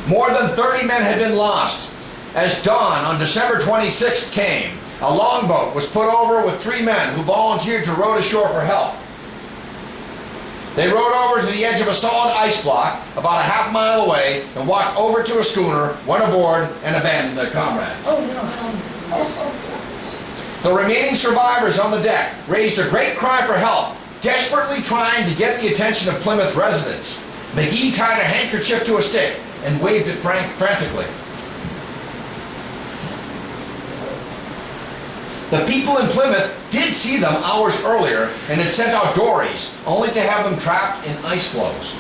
More than 30 men had been lost. As dawn on December 26th came, a longboat was put over with 3 men who volunteered to row ashore for help. They rowed over to the edge of a solid ice block about a half mile away and walked over to a schooner, went aboard, and abandoned their comrades. The remaining survivors on the deck raised a great cry for help, desperately trying to get the attention of Plymouth residents. McGee tied a handkerchief to a stick and waved it frantically. The people in Plymouth did see them hours earlier and had sent out dories, only to have them trapped in ice floes.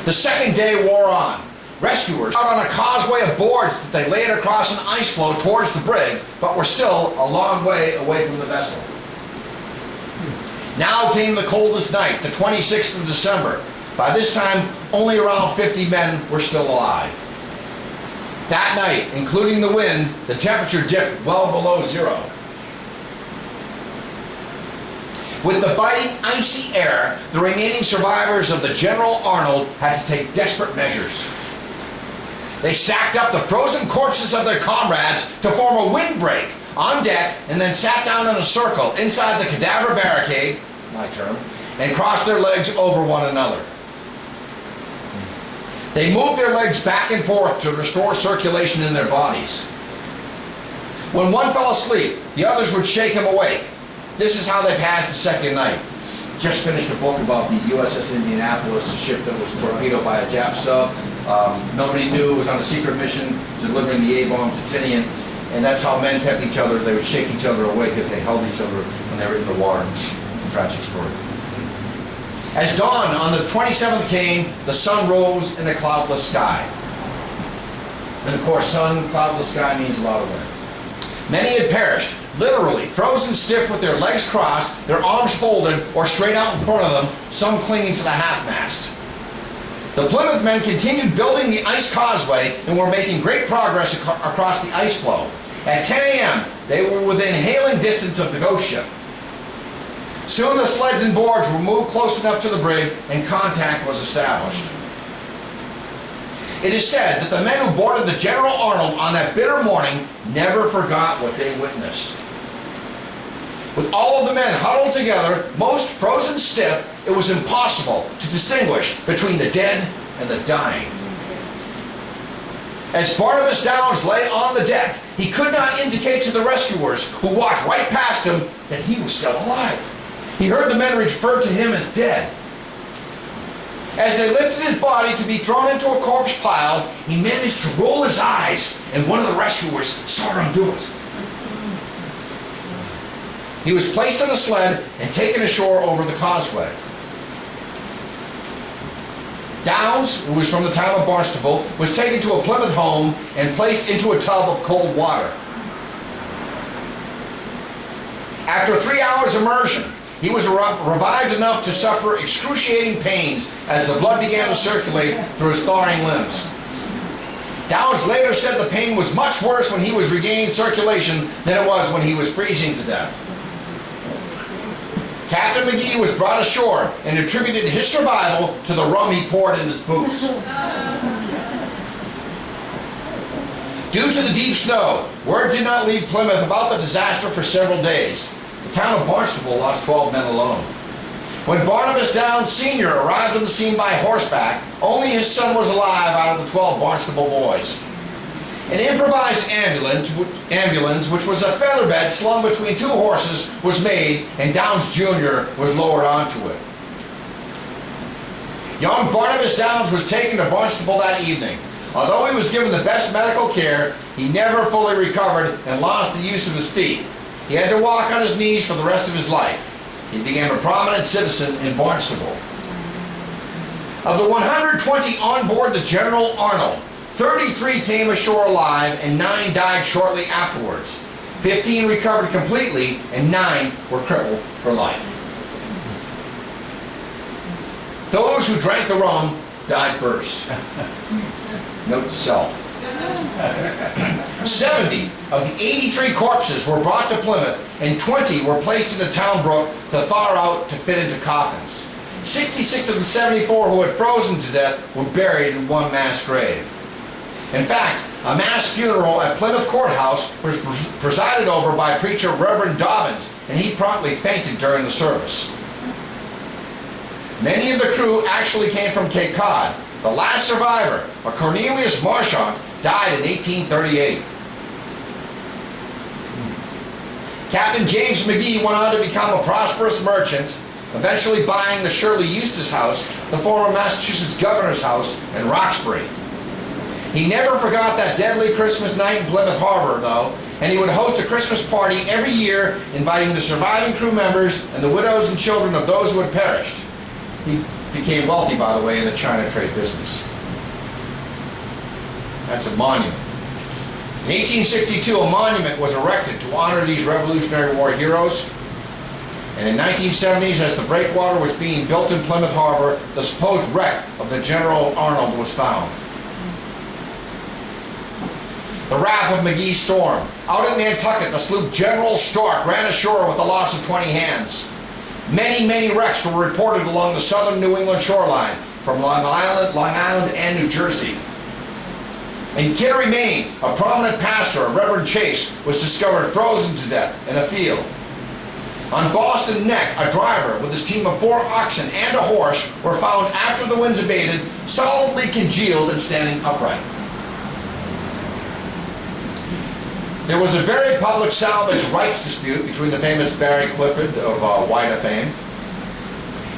The second day wore on. Rescuers out on a causeway of boards that they laid across an ice floe towards the brig, but were still a long way away from the vessel. Now came the coldest night, the 26th of December. By this time, only around 50 men were still alive. That night, including the wind, the temperature dipped well below zero. With the biting, icy air, the remaining survivors of the General Arnold had to take desperate measures. They stacked up the frozen corpses of their comrades to form a windbreak on deck and then sat down in a circle inside the cadaver barricade, my term, and crossed their legs over one another. They moved their legs back and forth to restore circulation in their bodies. When one fell asleep, the others would shake him awake. This is how they passed the second night. Just finished a book about the USS Indianapolis, a ship that was torpedoed by a Jap sub. Nobody knew it was on a secret mission delivering the A-bomb to Tinian, and that's how men kept each other. They would shake each other awake as they held each other when they were in the water. Tragic story. As dawn on the 27th came, the sun rose in a cloudless sky. And of course, sun, cloudless sky means a lot of wind. Many had perished, literally frozen stiff with their legs crossed, their arms folded or straight out in front of them, some clinging to the half-mast. The Plymouth men continued building the ice causeway and were making great progress across the ice floe. At 10 a.m., they were within hailing distance of the ghost ship. Soon the sleds and boards were moved close enough to the brig and contact was established. It is said that the men who boarded the General Arnold on that bitter morning never forgot what they witnessed. With all of the men huddled together, most frozen stiff, it was impossible to distinguish between the dead and the dying. As Barnabas Downs lay on the deck, he could not indicate to the rescuers, who walked right past him, that he was still alive. He heard the men refer to him as dead. As they lifted his body to be thrown into a corpse pile, he managed to roll his eyes, and one of the rescuers saw him do it. He was placed on a sled and taken ashore over the causeway. Downs, who was from the town of Barnstable, was taken to a Plymouth home and placed into a tub of cold water. After 3 hours immersion, he was revived enough to suffer excruciating pains as the blood began to circulate through his thawing limbs. Downs later said the pain was much worse when he was regaining circulation than it was when he was freezing to death. Captain McGee was brought ashore and attributed his survival to the rum he poured in his boots. Due to the deep snow, word did not leave Plymouth about the disaster for several days. The town of Barnstable lost 12 men alone. When Barnabas Downs Sr. arrived on the scene by horseback, only his son was alive out of the 12 Barnstable boys. An improvised ambulance, which was a feather bed slung between 2 horses, was made, and Downs Jr. was lowered onto it. Young Barnabas Downs was taken to Barnstable that evening. Although he was given the best medical care, he never fully recovered and lost the use of his feet. He had to walk on his knees for the rest of his life. He became a prominent citizen in Barnstable. Of the 120 on board the General Arnold, 33 came ashore alive and 9 died shortly afterwards. 15 recovered completely and 9 were crippled for life. Those who drank the rum died first. Note to self. 70 of the 83 corpses were brought to Plymouth and 20 were placed in the town brook to thaw out to fit into coffins. 66 of the 74 who had frozen to death were buried in one mass grave. In fact, a mass funeral at Plymouth Courthouse was presided over by preacher Reverend Dobbins, and he promptly fainted during the service. Many of the crew actually came from Cape Cod. The last survivor, a Cornelius Marchant, died in 1838. Captain James McGee went on to become a prosperous merchant, eventually buying the Shirley Eustace House, the former Massachusetts governor's house in Roxbury. He never forgot that deadly Christmas night in Plymouth Harbor, though, and he would host a Christmas party every year, inviting the surviving crew members and the widows and children of those who had perished. He became wealthy, by the way, in the China trade business. That's a monument. In 1862, a monument was erected to honor these Revolutionary War heroes. And in 1970s, as the breakwater was being built in Plymouth Harbor, the supposed wreck of the General Arnold was found. The wrath of McGee's storm. Out at Nantucket, the sloop General Stark ran ashore with the loss of 20 hands. Many, many wrecks were reported along the southern New England shoreline, from Long Island and New Jersey. In Kittery, Maine, a prominent pastor, a Reverend Chase, was discovered frozen to death in a field. On Boston Neck, a driver with his team of 4 oxen and a horse were found after the winds abated, solidly congealed and standing upright. There was a very public salvage rights dispute between the famous Barry Clifford of Wida fame.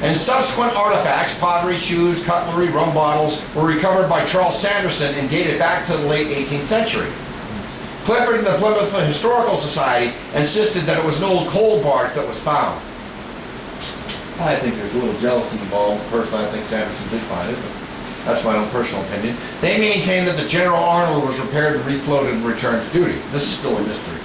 And subsequent artifacts, pottery, shoes, cutlery, rum bottles, were recovered by Charles Sanderson and dated back to the late 18th century. Clifford and the Plymouth Historical Society insisted that it was an old coal barge that was found. I think there's a little jealousy involved. Personally, I think Sanderson did find it, but that's my own personal opinion. They maintain that the General Arnold was repaired and refloated and returned to duty. This is still a mystery.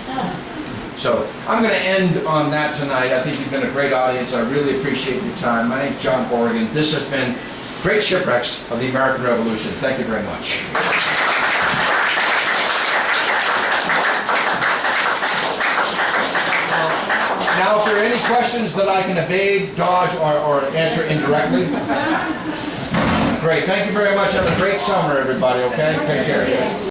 So I'm going to end on that tonight. I think you've been a great audience. I really appreciate your time. My name's John Horrigan. This has been Great Shipwrecks of the American Revolution. Thank you very much. Now, if there are any questions that I can evade, dodge, or answer indirectly, great. Thank you very much. Have a great summer, everybody, okay? Take care.